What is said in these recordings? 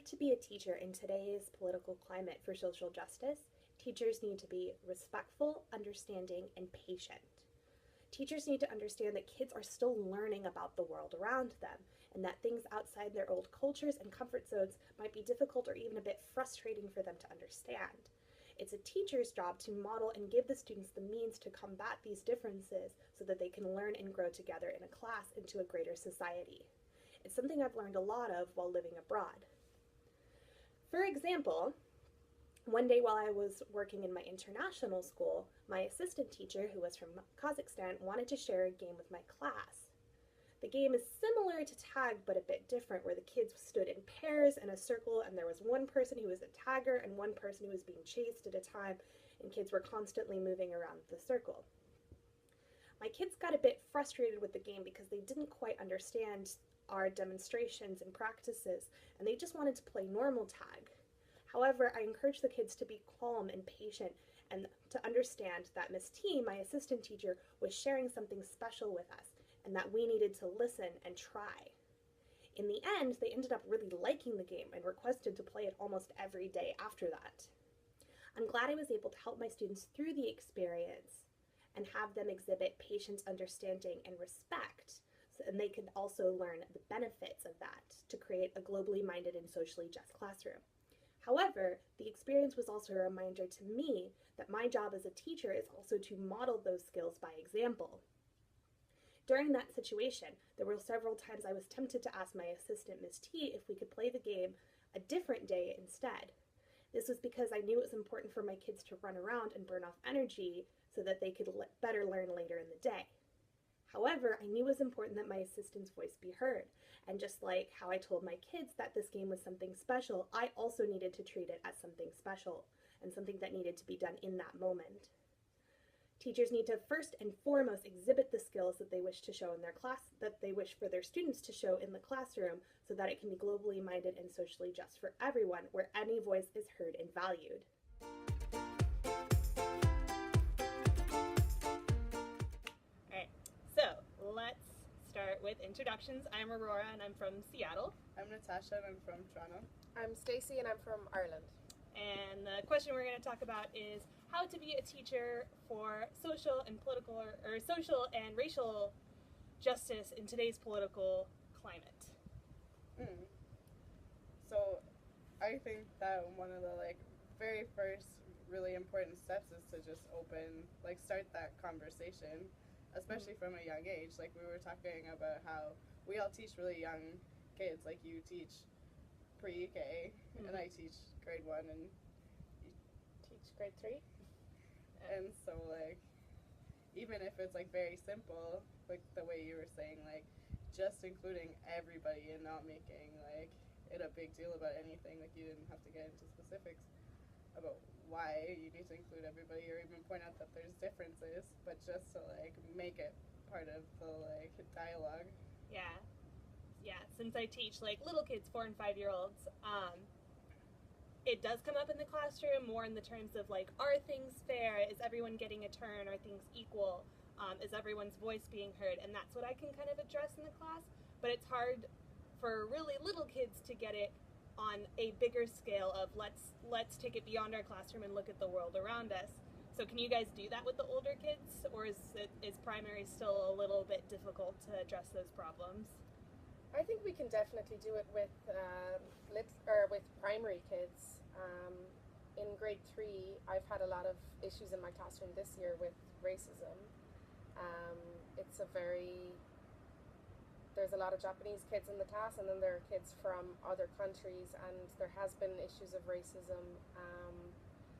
order to be a teacher in today's political climate for social justice, teachers need to be respectful, understanding, and patient. Teachers need to understand that kids are still learning about the world around them, and that things outside their old cultures and comfort zones might be difficult or even a bit frustrating for them to understand. It's a teacher's job to model and give the students the means to combat these differences so that they can learn and grow together in a class into a greater society. It's something I've learned a lot of while living abroad. For example, one day while I was working in my international school, my assistant teacher, who was from Kazakhstan, wanted to share a game with my class. The game is similar to tag, but a bit different, where the kids stood in pairs in a circle, and there was one person who was a tagger and one person who was being chased at a time, and kids were constantly moving around the circle. My kids got a bit frustrated with the game because they didn't quite understand our demonstrations and practices, and they just wanted to play normal tag. However, I encouraged the kids to be calm and patient and to understand that Miss T, my assistant teacher, was sharing something special with us and that we needed to listen and try. In the end, they ended up really liking the game and requested to play it almost every day after that. I'm glad I was able to help my students through the experience and have them exhibit patience, understanding, and respect, and they could also learn the benefits of that to create a globally minded and socially just classroom. However, the experience was also a reminder to me that my job as a teacher is also to model those skills by example. During that situation, there were several times I was tempted to ask my assistant, Ms. T, if we could play the game a different day instead. This was because I knew it was important for my kids to run around and burn off energy so that they could better learn later in the day. However, I knew it was important that my assistant's voice be heard, and just like how I told my kids that this game was something special, I also needed to treat it as something special and something that needed to be done in that moment. Teachers need to first and foremost exhibit the skills that they wish to show in their class, that they wish for their students to show in the classroom, so that it can be globally minded and socially just for everyone, where any voice is heard and valued. So let's start with introductions. I'm Aurora and I'm from Seattle. I'm Natasha and I'm from Toronto. I'm Stacey and I'm from Ireland. And the question we're going to talk about is how to be a teacher for social and political or social and racial justice in today's political climate. So I think that one of the very first really important steps is to just start that conversation, especially from a young age. Like we were talking about how we all teach really young kids, like you teach pre-UK and I teach grade 1 and you Teach grade 3. and so even if it's very simple, like the way you were saying, just including everybody and not making it a big deal about anything, you didn't have to get into specifics about why you need to include everybody or even point out that there's differences, but just to make it part of the dialogue. Yeah, since I teach little kids, 4 and 5-year-olds, it does come up in the classroom more in the terms of are things fair? Is everyone getting a turn? Are things equal? Is everyone's voice being heard? And that's what I can kind of address in the class, but it's hard for really little kids to get it on a bigger scale of let's take it beyond our classroom and look at the world around us. So can you guys do that with the older kids, or is primary still a little bit difficult to address those problems? I think we can definitely do it with with primary kids. In grade 3, I've had a lot of issues in my classroom this year with racism. There's a lot of Japanese kids in the class, and then there are kids from other countries, and there has been issues of racism,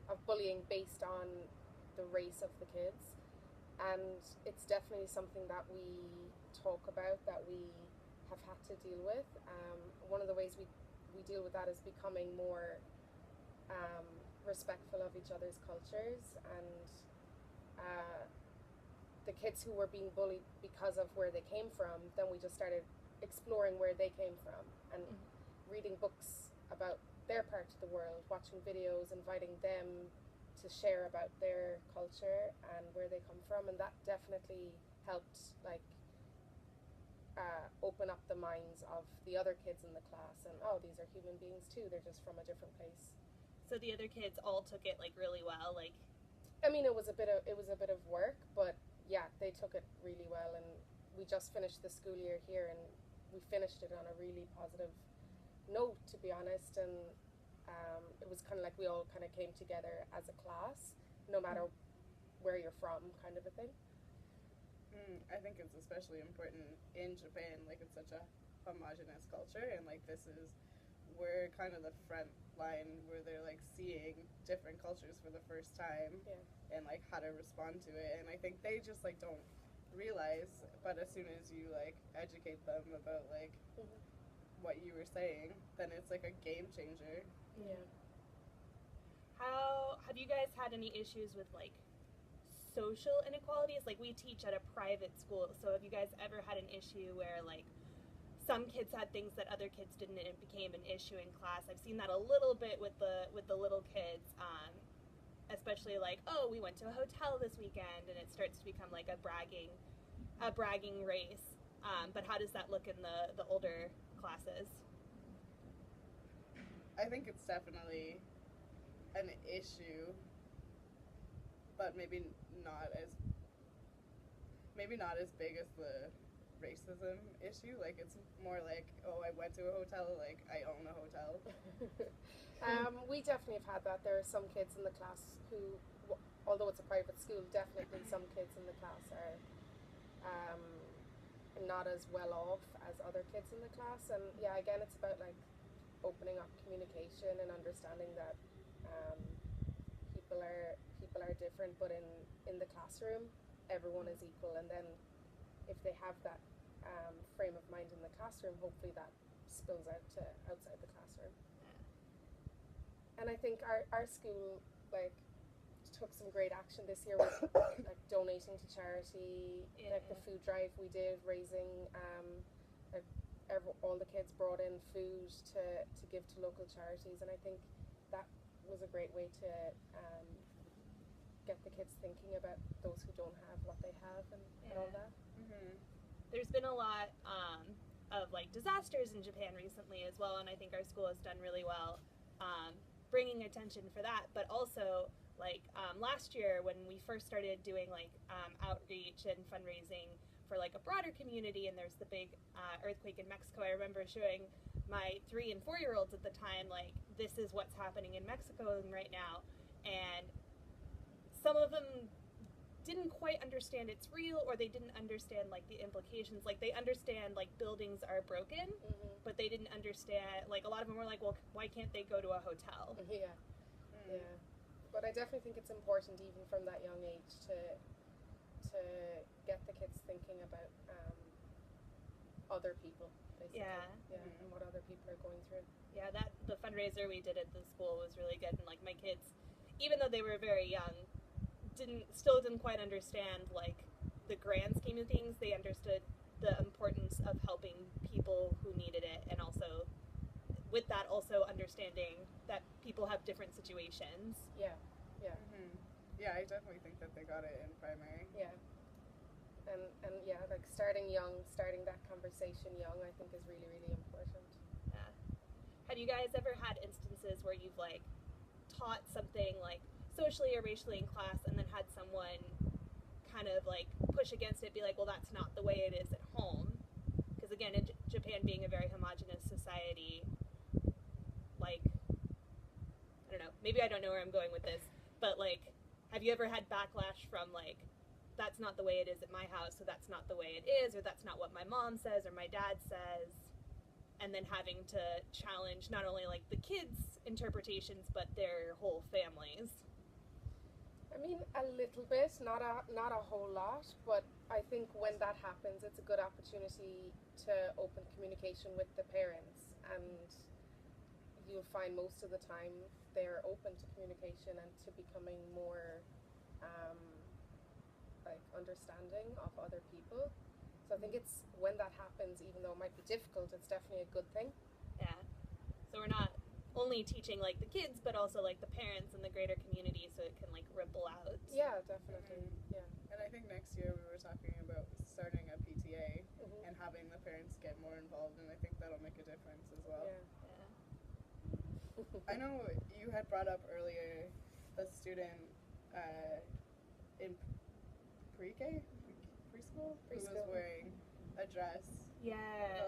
of bullying based on the race of the kids. And it's definitely something that we talk about, that we have had to deal with. One of the ways we deal with that is becoming more respectful of each other's cultures, and the kids who were being bullied because of where they came from, then we just started exploring where they came from and reading books about their part of the world, watching videos, inviting them to share about their culture and where they come from, and that definitely helped open up the minds of the other kids in the class, and oh, these are human beings too, they're just from a different place. So the other kids all took it like really well, like. I mean, it was a bit of work, but yeah, they took it really well, and we just finished the school year here, and we finished it on a really positive note, to be honest. And it was kind of like we all kind of came together as a class, no matter where you're from, kind of a thing. I think it's especially important in Japan. Like, it's such a homogenous culture, and like we're kind of the front line where they're like seeing different cultures for the first time, and like how to respond to it. And I think they just like don't realize, but as soon as you like educate them about like what you were saying, then it's like a game changer. Yeah. How have you guys had any issues with like social inequalities? Like, we teach at a private school, so have you guys ever had an issue where like some kids had things that other kids didn't and it became an issue in class? I've seen that a little bit with the little kids, especially like, oh, we went to a hotel this weekend, and it starts to become like a bragging race. But how does that look in the older classes? I think it's definitely an issue, but maybe not as big as the racism issue. Like, it's more like, oh, I went to a hotel, like I own a hotel. We definitely have had that. There are some kids in the class who, although it's a private school, definitely some kids in the class are not as well off as other kids in the class. And yeah, again, it's about like opening up communication and understanding that people are different, but in the classroom everyone is equal. And then if they have that frame of mind in the classroom, hopefully that spills out to outside the classroom. And I think our school like took some great action this year with like donating to charity, like the food drive we did, raising like all the kids brought in food to give to local charities, and I think that was a great way to get the kids thinking about those who don't have what they have, and all that. There's been a lot of like disasters in Japan recently as well, and I think our school has done really well bringing attention for that. But also, like last year when we first started doing like outreach and fundraising for like a broader community, and there's the big earthquake in Mexico, I remember showing my 3 and 4-year-olds at the time, like, this is what's happening in Mexico right now, and some of them didn't quite understand it's real, or they didn't understand like the implications. Like, they understand like buildings are broken, but they didn't understand, like, a lot of them were like, well, why can't they go to a hotel? Yeah. But I definitely think it's important even from that young age to get the kids thinking about other people, basically. And what other people are going through. Yeah, the fundraiser we did at the school was really good, and like my kids, even though they were very young, still didn't quite understand like the grand scheme of things. They understood the importance of helping people who needed it, and also with that also understanding that people have different situations. Yeah, I definitely think that they got it in primary. And yeah, like starting that conversation young, I think is really, really important. Yeah. Have you guys ever had instances where you've like taught something like socially or racially in class, and then had someone kind of like push against it, be like, well, that's not the way it is at home? Because again, in Japan being a very homogenous society, like, I don't know, maybe I don't know where I'm going with this, but like, have you ever had backlash from like, that's not the way it is at my house, so that's not the way it is, or that's not what my mom says or my dad says, and then having to challenge not only like the kids' interpretations but their whole families? I mean, a little bit, not a whole lot, but I think when that happens, it's a good opportunity to open communication with the parents, and you'll find most of the time they're open to communication and to becoming more like understanding of other people. So I think it's when that happens, even though it might be difficult, it's definitely a good thing. Yeah. So we're not only teaching like the kids, but also like the parents and the greater community, so it can like ripple out. Yeah, definitely. Yeah. And I think next year we were talking about starting a PTA and having the parents get that'll make a difference as well. Yeah. I know you had brought up earlier the student in pre-K, preschool, who was wearing a dress. Yeah.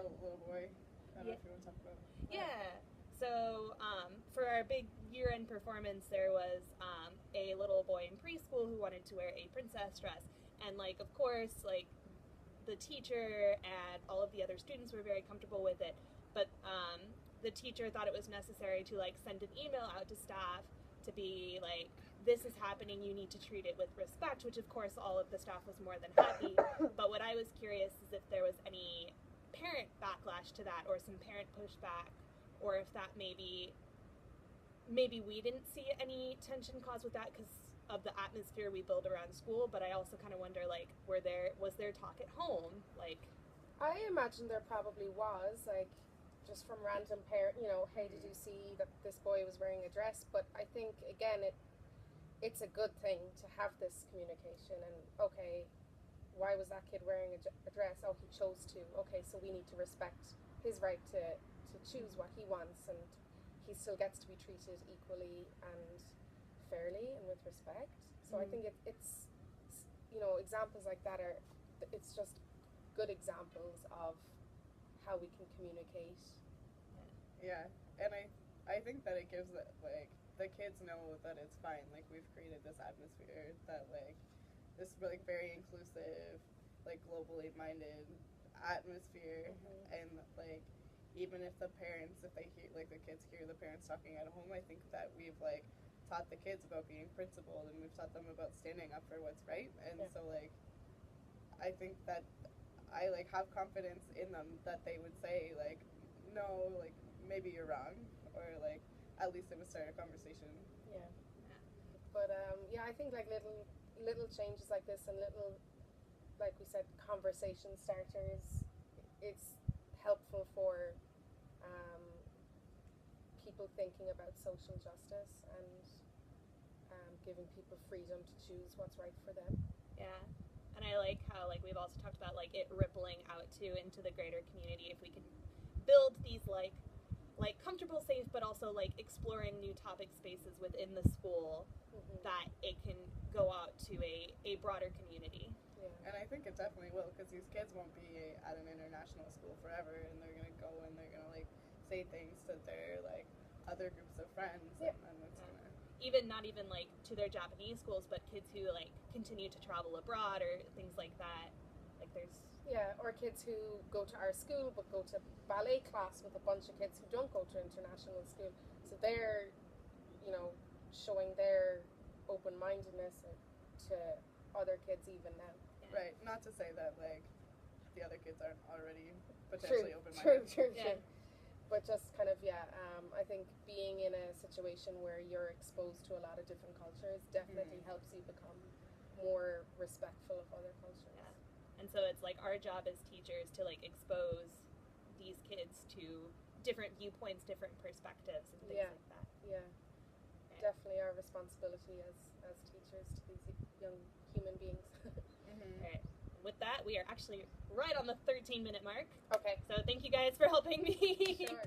The little boy. I don't know if you want to talk about that. Yeah. So for our big year-end performance, there was a little boy in preschool who wanted to wear a princess dress, and like of course like the teacher and all of the other students were very comfortable with it, but the teacher thought it was necessary to like send an email out to staff to be like, this is happening, you need to treat it with respect, which of course all of the staff was more than happy. But what I was curious is if there was any parent backlash to that or some parent pushback, or if that maybe we didn't see any tension caused with that because of the atmosphere we build around school. But I also kind of wonder, like, was there talk at home? Like, I imagine there probably was, like, just from random parent, you know, hey, did you see that this boy was wearing a dress? But I think, again, it's a good thing to have this communication. And, okay, why was that kid wearing a dress? Oh, he chose to. Okay, so we need to respect his right to choose what he wants, and he still gets to be treated equally and fairly and with respect. So I think it's, you know, examples like that it's just good examples of how we can communicate. Yeah, and I think that it gives like the kids know that it's fine. Like, we've created this atmosphere that like this like very inclusive, like globally minded atmosphere, and like even if the parents, if they hear, like the kids hear the parents talking at home, I think that we've like taught the kids about being principled, and we've taught them about standing up for what's right. And so like I think that I like have confidence in them that they would say like, no, like maybe you're wrong, or like at least it would start a conversation. Yeah. But yeah, I think like little changes like this and little, like we said, conversation starters, it's helpful for people thinking about social justice and giving people freedom to choose what's right for them. yeah. And I like how, like, we've also talked about, like, it rippling out, too, into the greater community. If we can build these, like comfortable, safe, but also, like, exploring new topic spaces within the school, that it can go out to a broader community. Yeah. And I think it definitely will, because these kids won't be at an international school forever, and they're going to go and they're going to, like, say things to their, like, other groups of friends, and then it's going to... Not even, like, to their Japanese schools, but kids who, like, continue to travel abroad or things like that. Like, there's... Yeah, or kids who go to our school but go to ballet class with a bunch of kids who don't go to international school. So they're, you know, showing their open-mindedness to other kids even now. Right, not to say that, like, the other kids aren't already potentially open-minded. True. But just kind of, I think being in a situation where you're exposed to a lot of different cultures definitely helps you become more respectful of other cultures. Yeah. And so it's like our job as teachers to like expose these kids to different viewpoints, different perspectives, and things like that. Yeah. Definitely our responsibility as teachers to these young human beings. Alright. With that, we are actually right on the 13-minute mark. Okay. So thank you guys for helping me. Sure.